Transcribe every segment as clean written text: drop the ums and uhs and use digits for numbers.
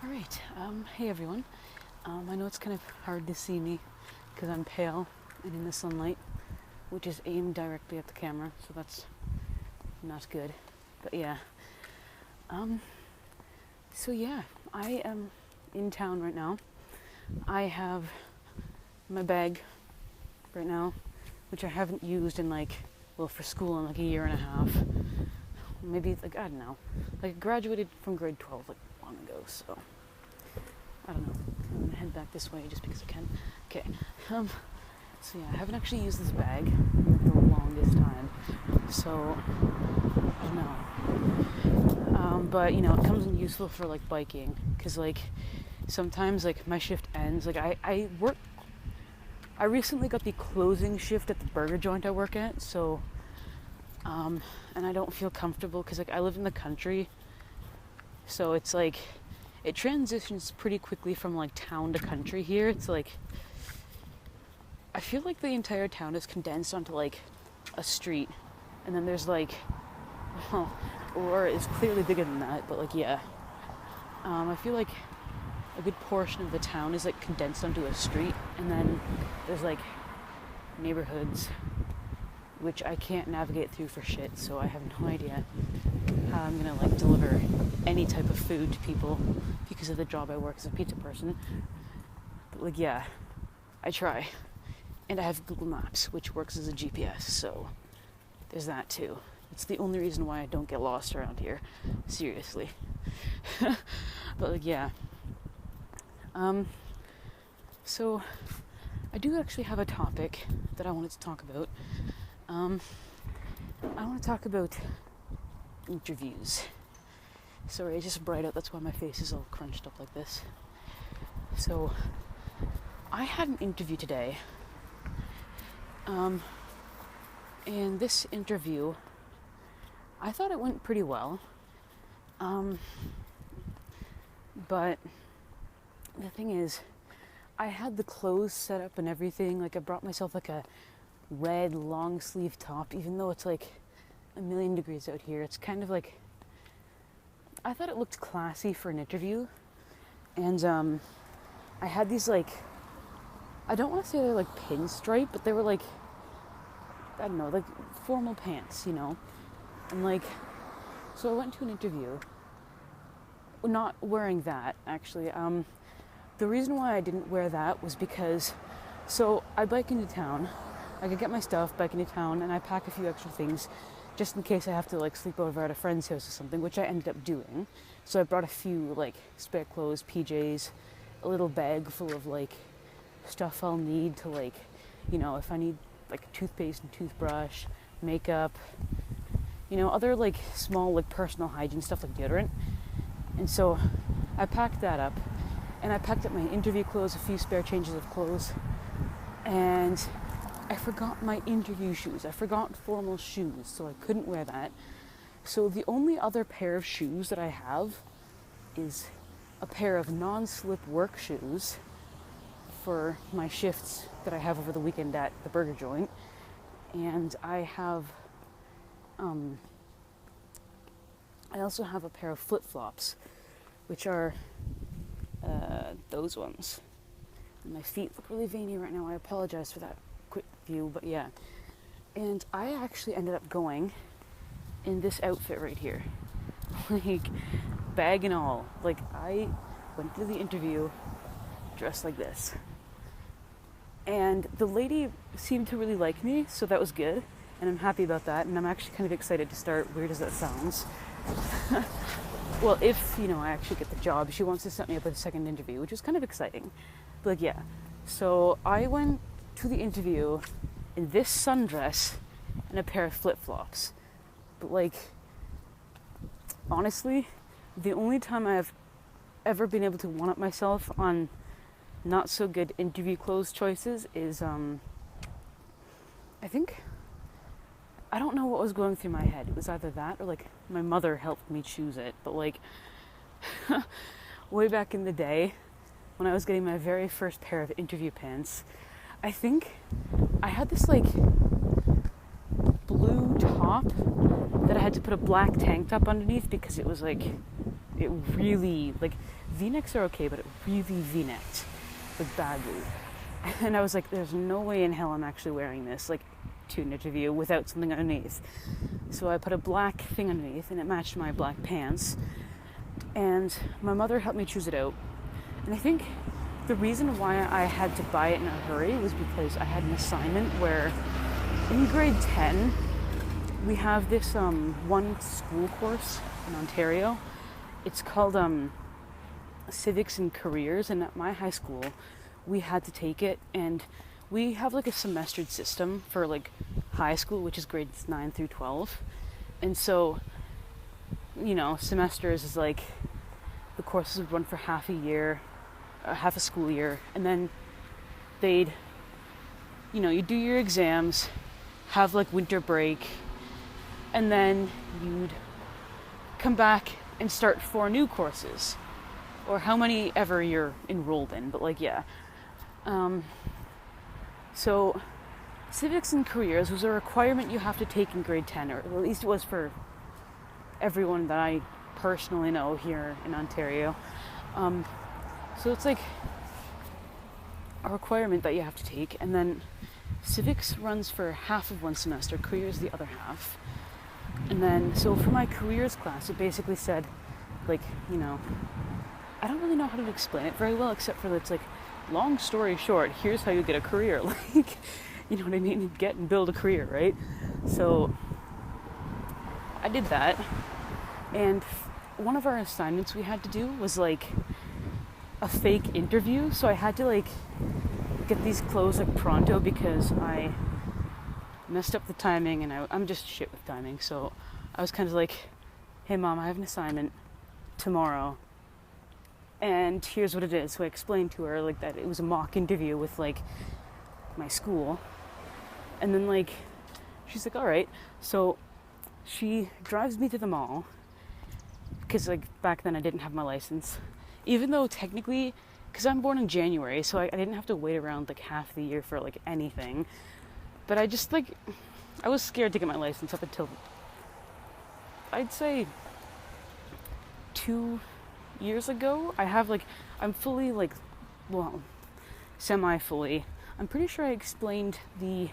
Alright, hey everyone. I know it's kind of hard to see me because I'm pale and in the sunlight, which is aimed directly at the camera, so that's not good. But yeah. I am in town right now. I have my bag right now, which I haven't used in for school in a year and a half. Maybe, I don't know. I graduated from grade 12 long ago, so I don't know. I'm gonna head back this way just because I can. Okay. I haven't actually used this bag in the longest time, so I don't know. But it comes in useful for biking, because sometimes my shift ends. I recently got the closing shift at the burger joint I work at, so and I don't feel comfortable because I live in the country, so it's it transitions pretty quickly from town to country here. It's I feel like the entire town is condensed onto a street, and then there's or it's clearly bigger than that, but yeah. I feel like a good portion of the town is condensed onto a street, and then there's neighborhoods which I can't navigate through for shit, so I have no idea how I'm gonna deliver any type of food to people because of the job I work as a pizza person. But yeah, I try. And I have Google Maps, which works as a GPS, so there's that too. It's the only reason why I don't get lost around here. Seriously. But yeah. So I do actually have a topic that I wanted to talk about. I want to talk about interviews. Sorry, it's just bright out, that's why my face is all crunched up like this. So, I had an interview today. And this interview, I thought it went pretty well. But the thing is, I had the clothes set up and everything. I brought myself a red long sleeve top, even though it's a million degrees out here. It's kind of I thought it looked classy for an interview. And I had these I don't want to say they're pinstripe, but they were I don't know, formal pants, And so I went to an interview not wearing that, actually. The reason why I didn't wear that was because, so I bike into town. I could get my stuff, bike into town, and I pack a few extra things just in case I have to sleep over at a friend's house or something, which I ended up doing. So I brought a few spare clothes, PJs, a little bag full of stuff I'll need to if I need toothpaste and toothbrush, makeup, other small personal hygiene stuff like deodorant. And so I packed that up, and I packed up my interview clothes, a few spare changes of clothes, and I forgot my interview shoes. I forgot formal shoes, so I couldn't wear that. So the only other pair of shoes that I have is a pair of non-slip work shoes for my shifts that I have over the weekend at the burger joint. And I have, I also have a pair of flip-flops, which are those ones. And my feet look really veiny right now. I apologize for that quick view, but yeah. And I actually ended up going in this outfit right here. Bag and all. I went to the interview dressed like this. And the lady seemed to really like me, so that was good. And I'm happy about that. And I'm actually kind of excited to start, weird as that sounds. Well, if, I actually get the job, she wants to set me up with a second interview, which is kind of exciting. But yeah. So I went to the interview in this sundress and a pair of flip-flops. But honestly, the only time I've ever been able to one-up myself on not so good interview clothes choices is I don't know what was going through my head. It was either that or my mother helped me choose it. But way back in the day when I was getting my very first pair of interview pants, I think I had this blue top that I had to put a black tank top underneath because it was it really, like, V-necks are okay, but it really V-necked, like, badly. And I was like, there's no way in hell I'm actually wearing this, like, to an interview without something underneath. So I put a black thing underneath, and it matched my black pants. And my mother helped me choose it out. And I think the reason why I had to buy it in a hurry was because I had an assignment where in grade 10, we have this one school course in Ontario. It's called Civics and Careers, and at my high school, we had to take it, and we have like a semestered system for like high school, which is grades 9 through 12. And so, you know, semesters is like the courses would run for half a year, half a school year, and then they'd, you know, you do your exams, have like winter break, and then you'd come back and start 4 new courses, or how many ever you're enrolled in, but like, yeah. So civics and careers was a requirement you have to take in grade 10, or at least it was for everyone that I personally know here in Ontario. So it's like a requirement that you have to take, and then civics runs for half of one semester, careers the other half. And then, so for my careers class, it basically said, like, you know, I don't really know how to explain it very well, except for it's like, long story short, here's how you get a career. Like, you know what I mean? Get and build a career, right? So I did that. And one of our assignments we had to do was like a fake interview. So I had to like get these clothes like pronto because I messed up the timing, and I'm just shit with timing. So I was kind of like, hey mom, I have an assignment tomorrow, and here's what it is. So I explained to her like that it was a mock interview with like my school. And then like she's like, all right. So she drives me to the mall, because like back then I didn't have my license, even though technically, because I'm born in January, so I didn't have to wait around like half the year for like anything. But I just like, I was scared to get my license up until I'd say 2 years ago. I have like, I'm fully like, well, semi-fully. I'm pretty sure I explained the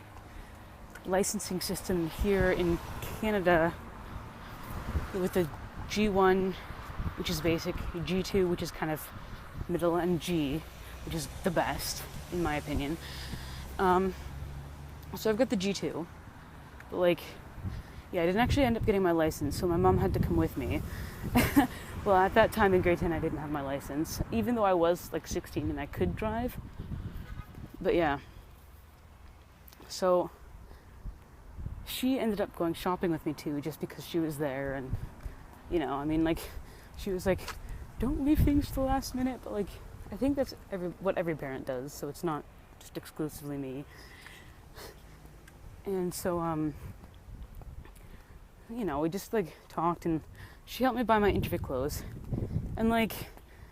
licensing system here in Canada with the G1, which is basic, G2, which is kind of middle, and G, which is the best, in my opinion. So I've got the G2, but like, yeah, I didn't actually end up getting my license, so my mom had to come with me. Well, at that time in grade 10, I didn't have my license, even though I was like 16 and I could drive. But yeah, so she ended up going shopping with me too, just because she was there. And, you know, I mean, like, she was like, don't leave things to the last minute, but like, I think that's what every parent does, so it's not just exclusively me. And so, you know, we just like talked, and she helped me buy my interview clothes. And like,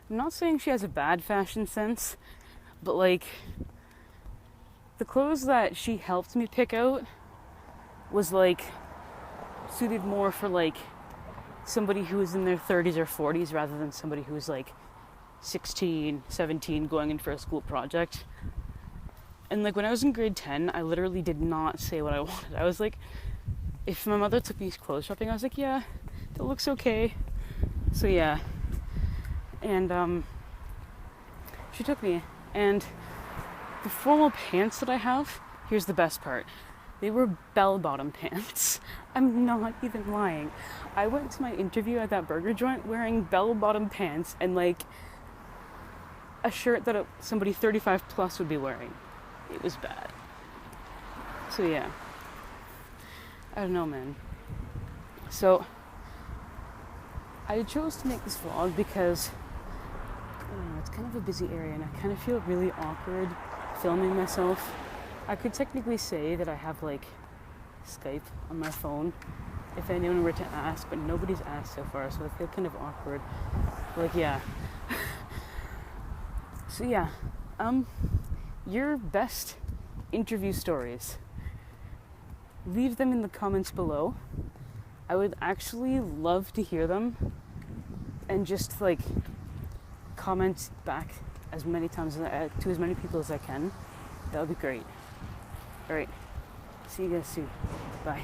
I'm not saying she has a bad fashion sense, but like, the clothes that she helped me pick out was like suited more for like somebody who was in their 30s or 40s rather than somebody who was like 16, 17 going in for a school project. And like, when I was in grade 10, I literally did not say what I wanted. I was like, if my mother took me clothes shopping, I was like, yeah, that looks okay. So yeah. And she took me, and the formal pants that I have, here's the best part. They were bell-bottom pants. I'm not even lying. I went to my interview at that burger joint wearing bell-bottom pants and like a shirt that somebody 35 plus would be wearing. It was bad. So yeah. I don't know, man. So I chose to make this vlog because I don't know, it's kind of a busy area, and I kind of feel really awkward filming myself. I could technically say that I have like Skype on my phone if anyone were to ask, but nobody's asked so far, so I feel kind of awkward. Like, yeah. So yeah, your best interview stories, leave them in the comments below. I would actually love to hear them, and just like comment back as many times to as many people as I can. That would be great. All right. See you guys soon. Bye.